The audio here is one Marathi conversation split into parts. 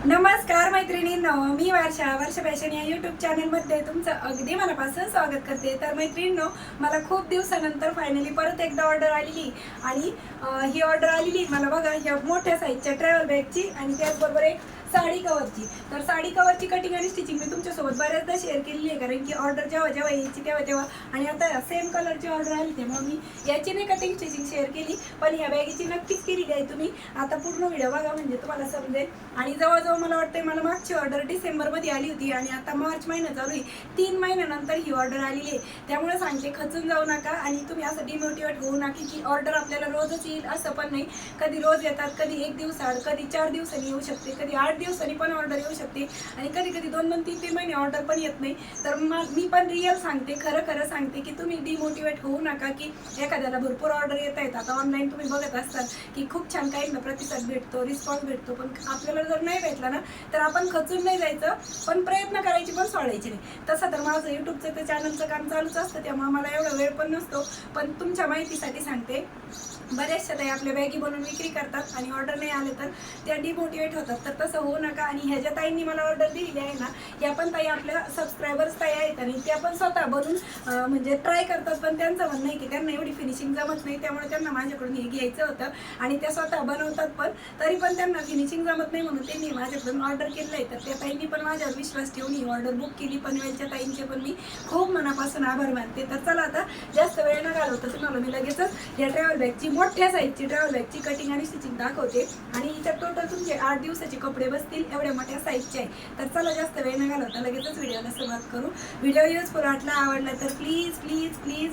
नमस्कार मैत्रिणींनो, मी वर्षा फॅशन या यूट्यूब चॅनलमध्ये तुमचं अगदी मनापासून स्वागत करते। तर मैत्रिणींनो, मला खूप दिवसानंतर फायनली परत एकदा ऑर्डर आलेली आणि ही ऑर्डर आलेली मला बघा ह्या मोठ्या साईजच्या ट्रॅव्हल बॅगची आणि त्याचबरोबर एक साडी कवरची। तर साडी कवरची कटिंग आणि स्टिचिंग मी तुमच्यासोबत बऱ्याचदा शेअर केलेली आहे, कारण की ऑर्डर जेव्हा यायची तेव्हा आणि आता सेम कलरची ऑर्डर आली त्यामुळे मी याची नाही कटिंग स्टिचिंग शेअर केली, पण ह्या बॅगेची नक्कीच केलेली आहे। तुम्ही आता पूर्ण व्हिडिओ बघा म्हणजे तुम्हाला समजेल। आणि जवळजवळ मला वाटते मला मागची ऑर्डर डिसेंबरमध्ये आली होती आणि आता मार्च महिना चालू आहे, 3 महिन्यानंतर ही ऑर्डर आलेली आहे। त्यामुळे सांगते खचून जाऊ नका आणि तुम्ही असं डिमोटिवेट होऊ नका की ऑर्डर आपल्याला रोजच येईल असं पण नाही। कधी रोज येतात, कधी 1 दिवसाआड, कधी 4 दिवसांनी येऊ शकते, कधी 8 दिवसांनी पण ऑर्डर येऊ शकते आणि कधी कधी 2-2, 3-3 महिने ऑर्डर पण येत नाही। तर मी पण रिअल सांगते, खरं सांगते की तुम्ही डिमोटिवेट होऊ नका की एखाद्याला भरपूर ऑर्डर येत आहेत। आता ऑनलाईन तुम्ही बघत असतात की खूप छान काही ना प्रतिसाद भेटतो, रिस्पॉन्स भेटतो, पण आपल्याला जर नाही भेटला ना तर आपण खचून नाही जायचं, पण प्रयत्न करायची पण सोडायचे नाही। तसं तर माझं यूट्यूबचं ते चॅनलचं काम चालूच असतं, त्यामुळे मला एवढा वेळ पण नसतो। पण तुमच्या माहितीसाठी सांगते, बऱ्याचशा ताई आपल्या बॅगी बनवून विक्री करतात आणि ऑर्डर नाही आले तर त्या डिमोटिवेट होतात। तर तसं होऊ नका। आणि ह्या ज्या ताईंनी मला ऑर्डर दिलेली आहे ना, या पण ताई आपल्या सबस्क्रायबर्स ताई आहेत आणि त्या पण स्वतः बनवून म्हणजे ट्राय करतात, पण त्यांचं म्हणणं आहे की त्यांना एवढी फिनिशिंग जमत नाही, त्यामुळे त्यांना माझ्याकडून हे घ्यायचं होतं आणि त्या स्वतः बनवतात पण तरी पण त्यांना फिनिशिंग जमत नाही म्हणून त्यांनी माझ्याकडून ऑर्डर केलं आहे। तर त्या ताईंनी पण माझ्यावर विश्वास ठेवून ही ऑर्डर बुक केली। पनवेलच्या ताईंचे पण मी खूप मनापासून आभार मानते। तर चला आता जास्त वेळ न घालवता तुम्हाला मी लगेचच या ट्रॅव्हल बॅगची मोठ्या साईजची ट्रॅव्हल बॅगची कटिंग आणि स्टिचिंग दाखवते आणि इथं टोटल तुमचे 8 दिवसाचे कपडे बसतील एवढ्या मोठ्या साईजचे आहे। तर चला जास्त वेळ न घालवता लगेचच व्हिडिओला सुरुवात करू। व्हिडिओ युजफुल आवडला तर प्लीज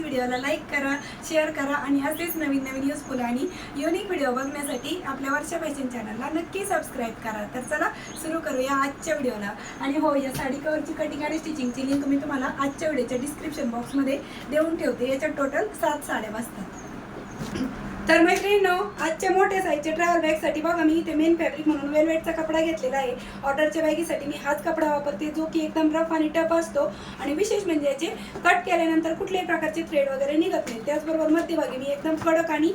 व्हिडिओला लाईक करा, शेअर करा आणि असेच नवीन युजफुल आणि युनिक व्हिडिओ बघण्यासाठी आपल्या वर्षा फॅशन चॅनलला नक्की सबस्क्राईब करा। तर चला सुरू करूया आजच्या व्हिडिओला। आणि हो, या साडी कवरची कटिंग आणि स्टिचिंगची लिंक मी तुम्हाला आजच्या व्हिडिओच्या डिस्क्रिप्शन बॉक्समध्ये देऊन ठेवते। याच्यात टोटल 7 साड्या बसतात। तर मैत्रिणींनो, आजच्या मोठ्या साईजच्या ट्रॅव्हल बॅगसाठी बघा मी इथे मेन फॅब्रिक म्हणून वेलवेटचा कपडा घेतलेला आहे। ऑर्डरच्या बॅगीसाठी मी हाच कपडा वापरते, जो की एकदम रफ आणि टफ असतो आणि विशेष म्हणजे याचे कट केल्यानंतर कुठल्याही प्रकारचे थ्रेड वगैरे निघत नाही। त्याचबरोबर मध्यभागी मी एकदम कडक आणि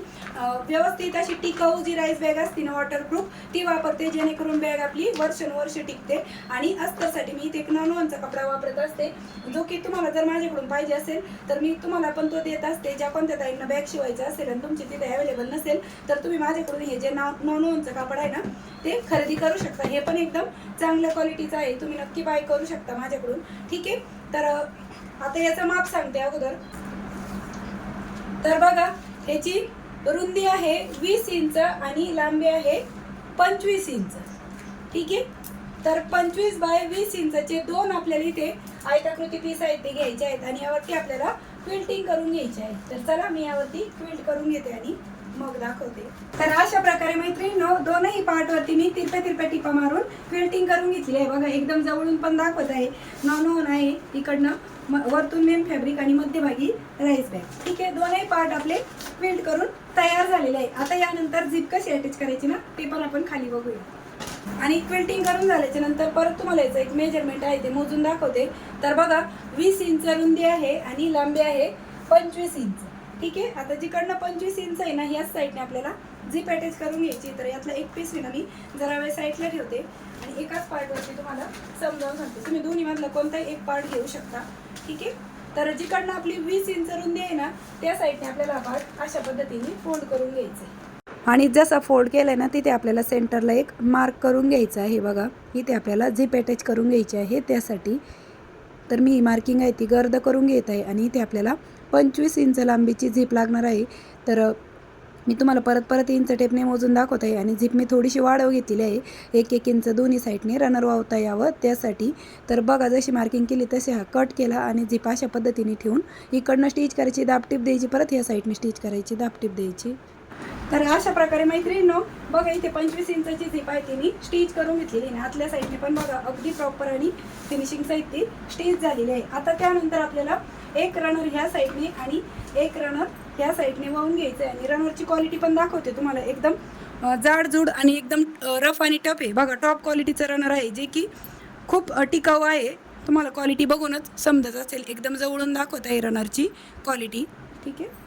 व्यवस्थित अशी टिकाऊ जी राईस बॅग असते ना वॉटरप्रूफ, ती वापरते, जेणेकरून बॅग आपली वर्षानुवर्ष टिकते। आणि अस्तरसाठी मी इथे एक नॉनवनचा कपडा वापरत असते, जो की तुम्हाला जर माझ्याकडून पाहिजे असेल तर मी तुम्हाला पण तो देत असते। ज्या कोणत्या ताईंना बॅग शिवायचं असेल आणि तुमची तिथे अवेलेबल नसेल तर तुम्ही माझ्याकडून हे जे नॉनवनचं कपडा आहे ना ते खरेदी करू शकता। हे पण एकदम चांगल्या क्वालिटीचं आहे, तुम्ही नक्की बाय करू शकता माझ्याकडून, ठीक आहे। तर आता याचं माप सांगते अगोदर। तर बघा, याची रुंदी आहे 20 इंच आणि लांबी आहे 25 इंच, ठीक आहे। तर 25 बाय 20 इंचचे दोन आपल्याला इथे आयताकृती पीस आहेत ते घ्यायचे आहेत आणि यावरती आपल्याला क्विल्टिंग करून घ्यायची आहे। तर चला मी यावरती क्विल्ट करून घेते आणि मग दाखवते। तर अशा प्रकारे मैत्रिणींनो, दोनही पार्टवरती मी तिरप्या टिपा मारून क्विल्टिंग करून घेतली आहे। बघा, एकदम जवळून पण दाखवत आहे। नॉन आहे इकडनं, वरतून मेन फॅब्रिक आणि मध्यभागी राईस बॅग, ठीक आहे। दोनही पार्ट आपले क्विल्ट करून तयार झालेले आहे। आता यानंतर झिप कशी अटॅच करायची ना ते पण आपण खाली बघूया। आणि क्विल्टिंग करून झाल्याच्या नंतर परत तुम्हाला याचं एक मेजरमेंट आहे ते मोजून दाखवते। तर बघा, 20 इंच रुंदी आहे आणि लांबी आहे 25 इंच, ठीक आहे। आता जिकडनं 25 इंच आहे ना, ह्याच साईडने आपल्याला झिप अटॅच करून घ्यायची। तर यातला एक पीस आहे ना मी जरा वेळ साईडला ठेवते आणि एकाच पार्टवरती तुम्हाला समजावून सांगते। तुम्ही दोन्ही मधला कोणताही एक पार्ट घेऊ शकता, ठीक आहे। तर जिकडनं आपली 20 इंच रुंदी आहे ना त्या साईडने आपल्याला पार्ट अशा पद्धतीने फोल्ड करून घ्यायचं आणि जसा फोल्ड केलाय ना तिथे आपल्याला सेंटरला एक मार्क करून घ्यायचा आहे। बघा, इथे आपल्याला झिप अटॅच करून घ्यायची आहे, त्यासाठी तर मी ही मार्किंग आहे ती गर्द करून घेत आहे आणि इथे आपल्याला 25 इंच लांबीची झिप लागणार आहे। तर मी तुम्हाला परत इंच टेपने मोजून दाखवत आहे आणि झिप मी थोडीशी वाढव घेतलेली आहे, 1-1 इंच दोन्ही साईडने रनर वावता यावं त्यासाठी। तर बघा, जशी मार्किंग केली तसे हा कट केला आणि झिप अशा पद्धतीने ठेवून इकडनं स्टिच करायची, दाबटीप द्यायची, परत या साईडने स्टिच करायची, दाबटीप द्यायची। तर अशा प्रकारे मैत्रिणींनो, बघा इथे 25 इंचची झिप आहे ती मी स्टिच करून घेतलेली आहे। आतल्या साईडने पण बघा अगदी प्रॉपर आणि फिनिशिंग साईड ती स्टिच झालेली आहे। आता त्यानंतर आपल्याला एक रनर ह्या साईडने आणि एक रनर ह्या साईडने वाहून घ्यायचं आहे आणि रनरची क्वालिटी पण दाखवते तुम्हाला, एकदम जाडजूड आणि एकदम रफ आणि टफ आहे। बघा, टॉप क्वालिटीचं रनर आहे, जे की खूप टिकाऊ आहे। तुम्हाला क्वालिटी बघूनच समजत असेल, एकदम जवळून दाखवत आहे रनरची क्वालिटी, ठीक आहे।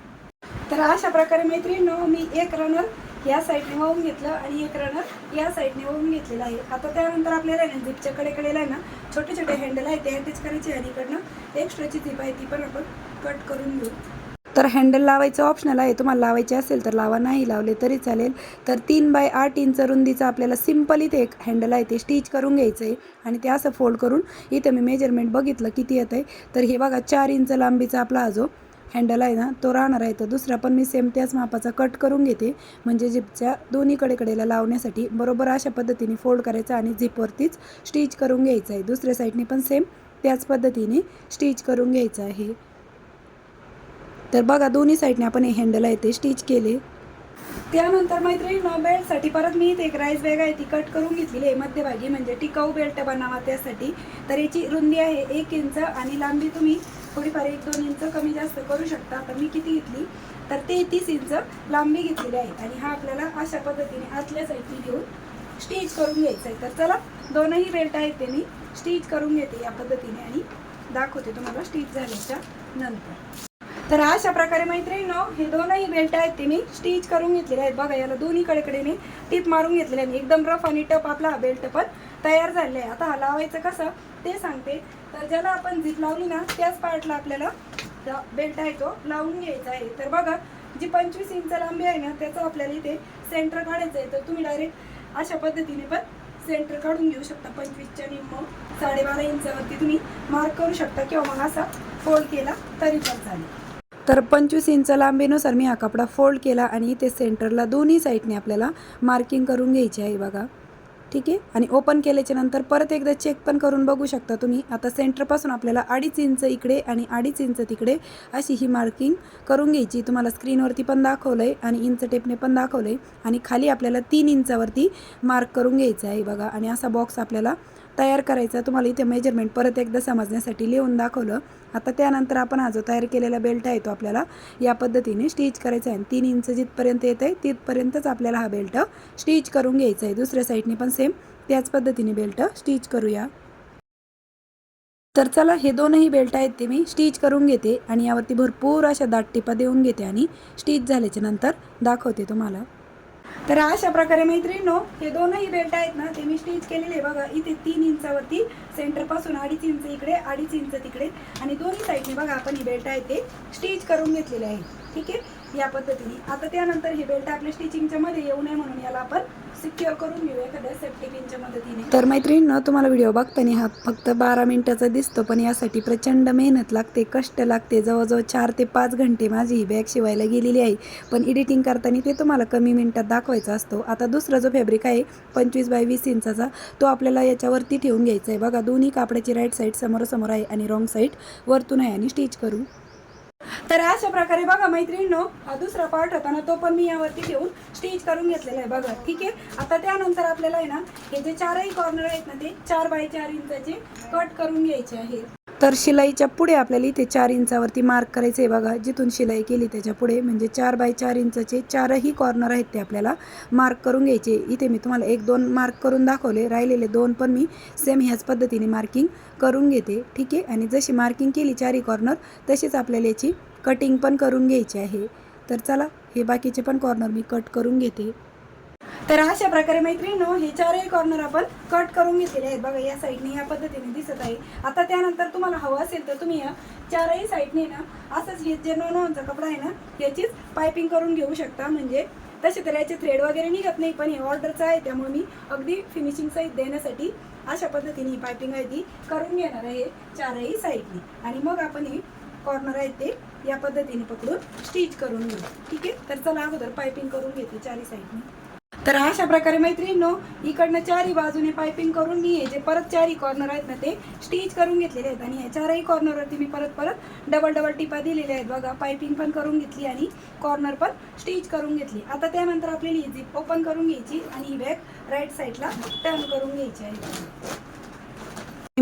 तर अशा प्रकारे मैत्रिणींनो, मी एक रनर या साईडने वाहून घेतलं आणि एक रनर या साईडने वाहून घेतलेलं आहे. आता त्यानंतर आपल्याला ना झिपच्या कडेला आहे ना छोटे छोटे हँडल आहे ते अटॅच करायचे आणि इकडनं एक्स्ट्राची झिप आहे ती पण आपण कट करून घेऊ. तर हँडल लावायचं ऑप्शनल आहे, तुम्हाला लावायचे असेल तर लावा, नाही लावले तरी चालेल. तर 3 बाय 8 इंच रुंदीचं आपल्याला सिम्पल इथे एक हँडल आहे ते स्टिच करून घ्यायचं आहे. आणि ते असं फोल्ड करून इथे मी मेजरमेंट बघितलं किती येतं आहे. तर हे बघा 4 इंच लांबीचा आपला हा जो हँडल आहे ना तो राहणार आहे. तर दुसरा पण मी सेम त्याच मापाचा कट करून घेते, म्हणजे झिपच्या दोन्ही कडेला लावण्यासाठी बरोबर अशा पद्धतीने फोल्ड करायचं आणि झिपवरतीच स्टिच करून घ्यायचं आहे. दुसऱ्या साईडने पण सेम त्याच पद्धतीने स्टिच करून घ्यायचं आहे. तर बघा दोन्ही साईडने आपण हे हँडल आहे ते स्टिच केले. त्यानंतर मैत्रिणींनो बेल्टसाठी परत मी इथे एक राईस बॅग आहे ती कट करून घेतलेली आहे मध्यभागी, म्हणजे टिकाऊ बेल्ट बनावा त्यासाठी. तर याची रुंदी आहे 1 इंच आणि लांबी तुम्ही थोडीफार 1-2 इंच कमी जास्त करू शकता. तर मी किती घेतली तर 33 इंच लांबी घेतलेली आहे. आणि हा आपल्याला अशा पद्धतीने आतल्या साईडने घेऊन स्टिच करून घ्यायचं आहे. तर चला दोनही बेल्ट आहेत ते मी स्टिच करून घेते या पद्धतीने आणि दाखवते तुम्हाला स्टिच झाल्याच्या नंतर. तर अशा प्रकारे मैत्रिणींनो हे दोनही बेल्ट आहेत ते मी स्टिच करून घेतलेले आहेत. बघा याला दोन्ही कडेने टिप मारून घेतलेले आहे. एकदम रफ आणि टफ आपला हा बेल्ट पण तयार झालेला आहे. आता हा लावायचं कसं ते सांगते. तर ज्याला आपण झिप लावली ना त्याच पार्टला आपल्याला बेल्ट आहे तो लावून घ्यायचा आहे. तर बघा जी 25 इंच लांबी आहे ना त्याचं आपल्याला इथे सेंटर काढायचं आहे. तर तुम्ही डायरेक्ट अशा पद्धतीने पण सेंटर काढून घेऊ शकता. 25च्या निम्म 12.5 इंचावरती तुम्ही मार्क करू शकता किंवा मग असा फोल्ड केला तरी पण चालेल. तर 25 इंच लांबीनुसार मी हा कपडा फोल्ड केला आणि इथे सेंटरला दोन्ही साईडने आपल्याला मार्किंग करून घ्यायची आहे बघा. ठीक आहे. आणि ओपन केल्याच्या नंतर परत एकदा चेक पण करून बघू शकता तुम्ही. आता सेंटरपासून आपल्याला 2.5 इंच इकडे आणि 2.5 इंच तिकडे अशी ही मार्किंग करून घ्यायची. तुम्हाला स्क्रीनवरती पण दाखवलं आहे आणि इंच टेपने पण दाखवलं आहे. आणि खाली आपल्याला 3 इंचावरती मार्क करून घ्यायचं आहे बघा. आणि असा बॉक्स आपल्याला तयार करायचा. तुम्हाला इथे मेजरमेंट परत एकदा समजण्यासाठी लिहून दाखवलं. आता त्यानंतर आपण हा जो तयार केलेला बेल्ट आहे तो आपल्याला या पद्धतीने स्टिच करायचा आहे. 3 इंच जिथपर्यंत येत आहे तिथपर्यंतच आपल्याला हा बेल्ट स्टिच करून घ्यायचा आहे. दुसऱ्या साईडने पण सेम त्याच पद्धतीने बेल्ट स्टिच करूया. तर चला हे दोनही बेल्ट आहेत ते मी स्टिच करून घेते आणि यावरती भरपूर अशा दाट टिपा देऊन घेते आणि स्टिच झाल्याच्या नंतर दाखवते तुम्हाला. तर अशा प्रकारे मैत्रिणींनो हे दोनही बेल्ट आहेत ना ते मी स्टिच केलेले बघा. इथे 3 इंचावरती सेंटरपासून 2.5 इंच इकडे 2.5 इंच तिकडे आणि दोन्ही साईडने बघा आपण हे बेल्ट आहेत ते स्टिच करून घेतलेले आहे. ठीक आहे या पद्धतीने. आता त्यानंतर हे बेल्ट आपल्या स्टिचिंगच्या मध्ये येऊ नये म्हणून याला आपण सिक्युअर करून घेऊ एखाद्या सेफ्टी पिनच्या मदतीने. तर मैत्रिणींनो तुम्हाला व्हिडिओ बघताना हा फक्त 12 मिनिटाचा दिसतो, पण यासाठी प्रचंड मेहनत लागते, कष्ट लागते. जवळजवळ 4 ते 5 घंटे माझी ही बॅग शिवायला गेलेली आहे. पण एडिटिंग करताना ते तुम्हाला कमी मिनिटात दाखवायचा असतो. आता दुसरा जो फॅब्रिक आहे 25 बाय 20 इंचाचा तो आपल्याला याच्यावरती ठेवून घ्यायचा आहे बघा. दोन्ही कापडाची राईट साईड समोर आहे आणि रॉंग साईड वरतून आहे आणि स्टिच करू. तर अशा प्रकारे बघा मैत्रिणींनो हा दुसरा पार्ट होता ना तो पण मी यावरती ठेवून स्टिच करून घेतलेला आहे बघा. ठीक आहे. आता त्यानंतर आपल्याला आहे ना हे जे 4ही कॉर्नर आहेत ना ते 4 बाय 4 इंचाचे कट करून घ्यायचे आहे. तर शिलाईच्या पुढे आपल्याला इथे 4 इंचावरती मार्क करायचे आहे बघा. जिथून शिलाई केली त्याच्या पुढे म्हणजे 4 बाय 4 इंचाचे 4ही कॉर्नर आहेत ते आपल्याला मार्क करून घ्यायचे. इथे मी तुम्हाला 1-2 मार्क करून दाखवले, राहिलेले 2 पण मी सेम ह्याच पद्धतीने मार्किंग करून घेते. ठीक आहे. आणि जशी मार्किंग केली 4ही कॉर्नर तशीच आपल्याला याची कटिंग पण करून घ्यायची आहे. तर चला हे बाकीचे पण कॉर्नर मी कट करून घेते. तर अशा प्रकारे मैत्रिणींनो हे 4ही कॉर्नर आपण कट करून घेतलेले आहेत बघा. या साईडने या पद्धतीने दिसत आहे. आता त्यानंतर तुम्हाला हवं असेल तर तुम्ही या 4ही साईडने ना असंच हे जे 9 इंच कपडा आहे ना याचीच पायपिंग करून घेऊ शकता. म्हणजे तसे तर याचे थ्रेड वगैरे निघत नाही, पण हे ऑर्डरचं आहे त्यामुळे मी अगदी फिनिशिंग साईड देण्यासाठी अशा पद्धतीने ही पायपिंग आहे ती करून घेणार आहे 4ही साईडने. आणि मग आपण ही कॉर्नर आहेत ते या पद्धतीने पकडून स्टिच करून घेऊ. ठीक आहे. तर चला अगोदर पायपिंग करून घेते 4ही साईडने. तर अशा प्रकारे मैत्रिणींनो इकडनं 4ही बाजूने पायपिंग करून मी हे जे परत 4ही कॉर्नर आहेत ना ते स्टिच करून घेतलेले आहेत. आणि ह्या 4ही कॉर्नरवरती मी परत डबल टिपा दिलेल्या आहेत बघा. पायपिंग पण करून घेतली आणि कॉर्नर पण स्टिच करून घेतली. आता त्यानंतर आपल्याला ही झिप ओपन करून घ्यायची आणि ही बॅग राईट साईडला टर्न करून घ्यायची आहे.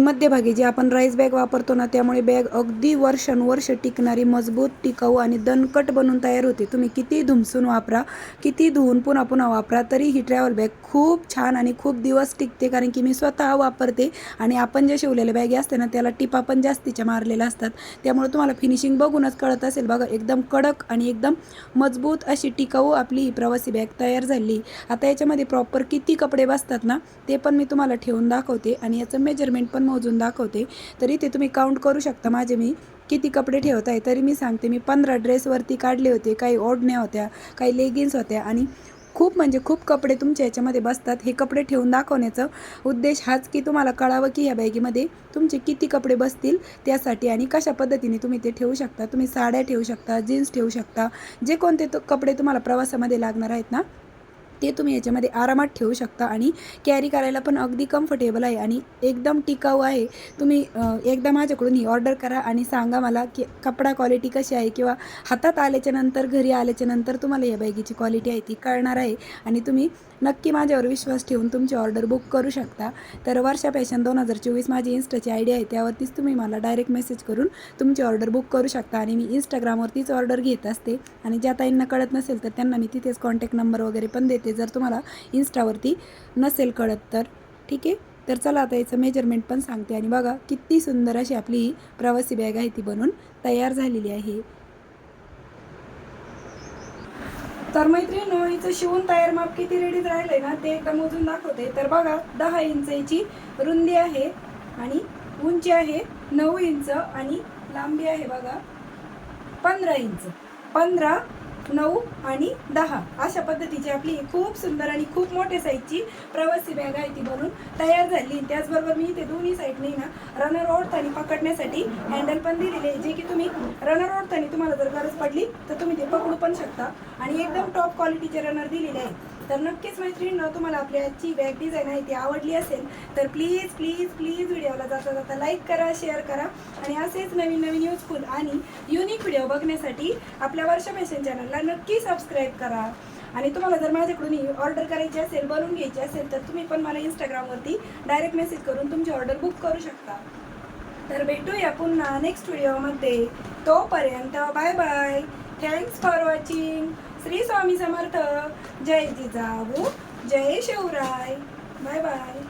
मध्यभागी जी आपण राईस बॅग वापरतो ना, त्यामुळे बॅग अगदी वर्षानुवर्ष टिकणारी, मजबूत, टिकाऊ आणि दणकट बनून तयार होते. तुम्ही किती धुमसून वापरा, किती धुवून पुन्हा पुन्हा वापरा, तरी ही ट्रॅव्हल बॅग खूप छान आणि खूप दिवस टिकते. कारण की मी स्वतः वापरते आणि आपण जे शिवलेल्या बॅगी असते ना, त्याला टिपा पण जास्तीच्या मारलेल्या असतात. त्यामुळे तुम्हाला फिनिशिंग बघूनच कळत असेल बघा, एकदम कडक आणि एकदम मजबूत अशी टिकाऊ आपली ही प्रवासी बॅग तयार झाली. आता याच्यामध्ये प्रॉपर किती कपडे बसतात ना, ते पण मी तुम्हाला ठेवून दाखवते आणि याचं मेजरमेंट पण मोजून दाखवते. तर इथे तुम्ही काउंट करू शकता माझे मी किती कपडे ठेवत आहे. तरी मी सांगते, मी 15 ड्रेसवरती काढले होते, काही ओढण्या होत्या, काही लेगिन्स होत्या आणि खूप म्हणजे खूप कपडे तुमच्या याच्यामध्ये बसतात. हे कपडे ठेवून दाखवण्याचा उद्देश हाच की तुम्हाला कळावं की ह्या बॅगीमध्ये तुमचे किती कपडे बसतील त्यासाठी, आणि कशा पद्धतीने तुम्ही ते ठेवू शकता. तुम्ही साड्या ठेवू शकता, जीन्स ठेवू शकता, जे कोणते कपडे तुम्हाला प्रवासामध्ये लागणार आहेत ना, ते तुम्ही याच्यामध्ये आरामात ठेवू शकता आणि कॅरी करायला पण अगदी कम्फर्टेबल आहे आणि एकदम टिकाऊ आहे. तुम्ही एकदा माझ्याकडून ही ऑर्डर करा आणि सांगा मला की कपडा क्वालिटी कशी आहे, किंवा हातात आल्याच्यानंतर, घरी आल्याच्यानंतर तुम्हाला या बॅगीची क्वालिटी आहे ती कळणार आहे आणि तुम्ही नक्की माझ्यावर विश्वास ठेवून तुमची ऑर्डर बुक करू शकता. तर वर्षा फॅशन 2024 माझी इन्स्टाची आयडी आहे, त्यावरतीच तुम्ही मला डायरेक्ट मेसेज करून तुमची ऑर्डर बुक करू शकता. आणि मी इंस्टाग्रामवरतीच ऑर्डर घेत असते आणि ज्या ताईंना कळत नसेल तर त्यांना मी तिथेच कॉन्टॅक्ट नंबर वगैरे पण देते, जर तुम्हाला इंस्टावरती नसेल कळत तर. ठीक आहे, तर चला आता याचं मेजरमेंट पण सांगते. आणि बघा किती सुंदर अशी आपली ही प्रवासी बॅग आहे ती बनून तयार झालेली आहे. तर मैत्रिणींनो, हिचं शिवून तयार माप किती रेडी राहिलंय ना, ते एकदा मोजून दाखवते. तर बघा 10 इंच हिची रुंदी आहे आणि उंची आहे 9 इंच आणि लांबी आहे बघा 15 इंच. 15, 9 आणि 10 अशा पद्धतीची आपली खूप सुंदर आणि खूप मोठ्या साईजची प्रवासी बॅग आहे ती बनून तयार झाली. त्याचबरोबर मी इथे दोन्ही साईडने ना रनर ओढताना पकडण्यासाठी हँडल पण दिलेले आहे, जे की तुम्ही रनर ओढताना तुम्हाला जर गरज पडली तर तुम्ही ते पकडू पण शकता. आणि एकदम टॉप क्वालिटीचे रनर दिलेले आहे. तर नक्कीच मैत्रिणींनो, तुम्हाला आपली आजची बॅग डिझाईन आहे ती आवडली असेल तर प्लीज प्लीज प्लीज व्हिडिओला जाता जाता लाईक करा, शेअर करा आणि असेच नवीन नवीन युजफुल आणि युनिक व्हिडिओ बघण्यासाठी आपल्या वर्षा फॅशन चॅनलला नक्की सबस्क्राईब करा. आणि तुम्हाला जर माझ्याकडून ऑर्डर करायची असेल, बनवून घ्यायची असेल, तर तुम्ही पण मला इंस्टाग्रामवरती डायरेक्ट मेसेज करून तुमची ऑर्डर बुक करू शकता. तर भेटूया पुन्हा नेक्स्ट व्हिडिओमध्ये. तोपर्यंत bye bye. Thanks for watching. Shri Swami Samarth. जय जिजाऊ, जय शिवराय. Bye bye.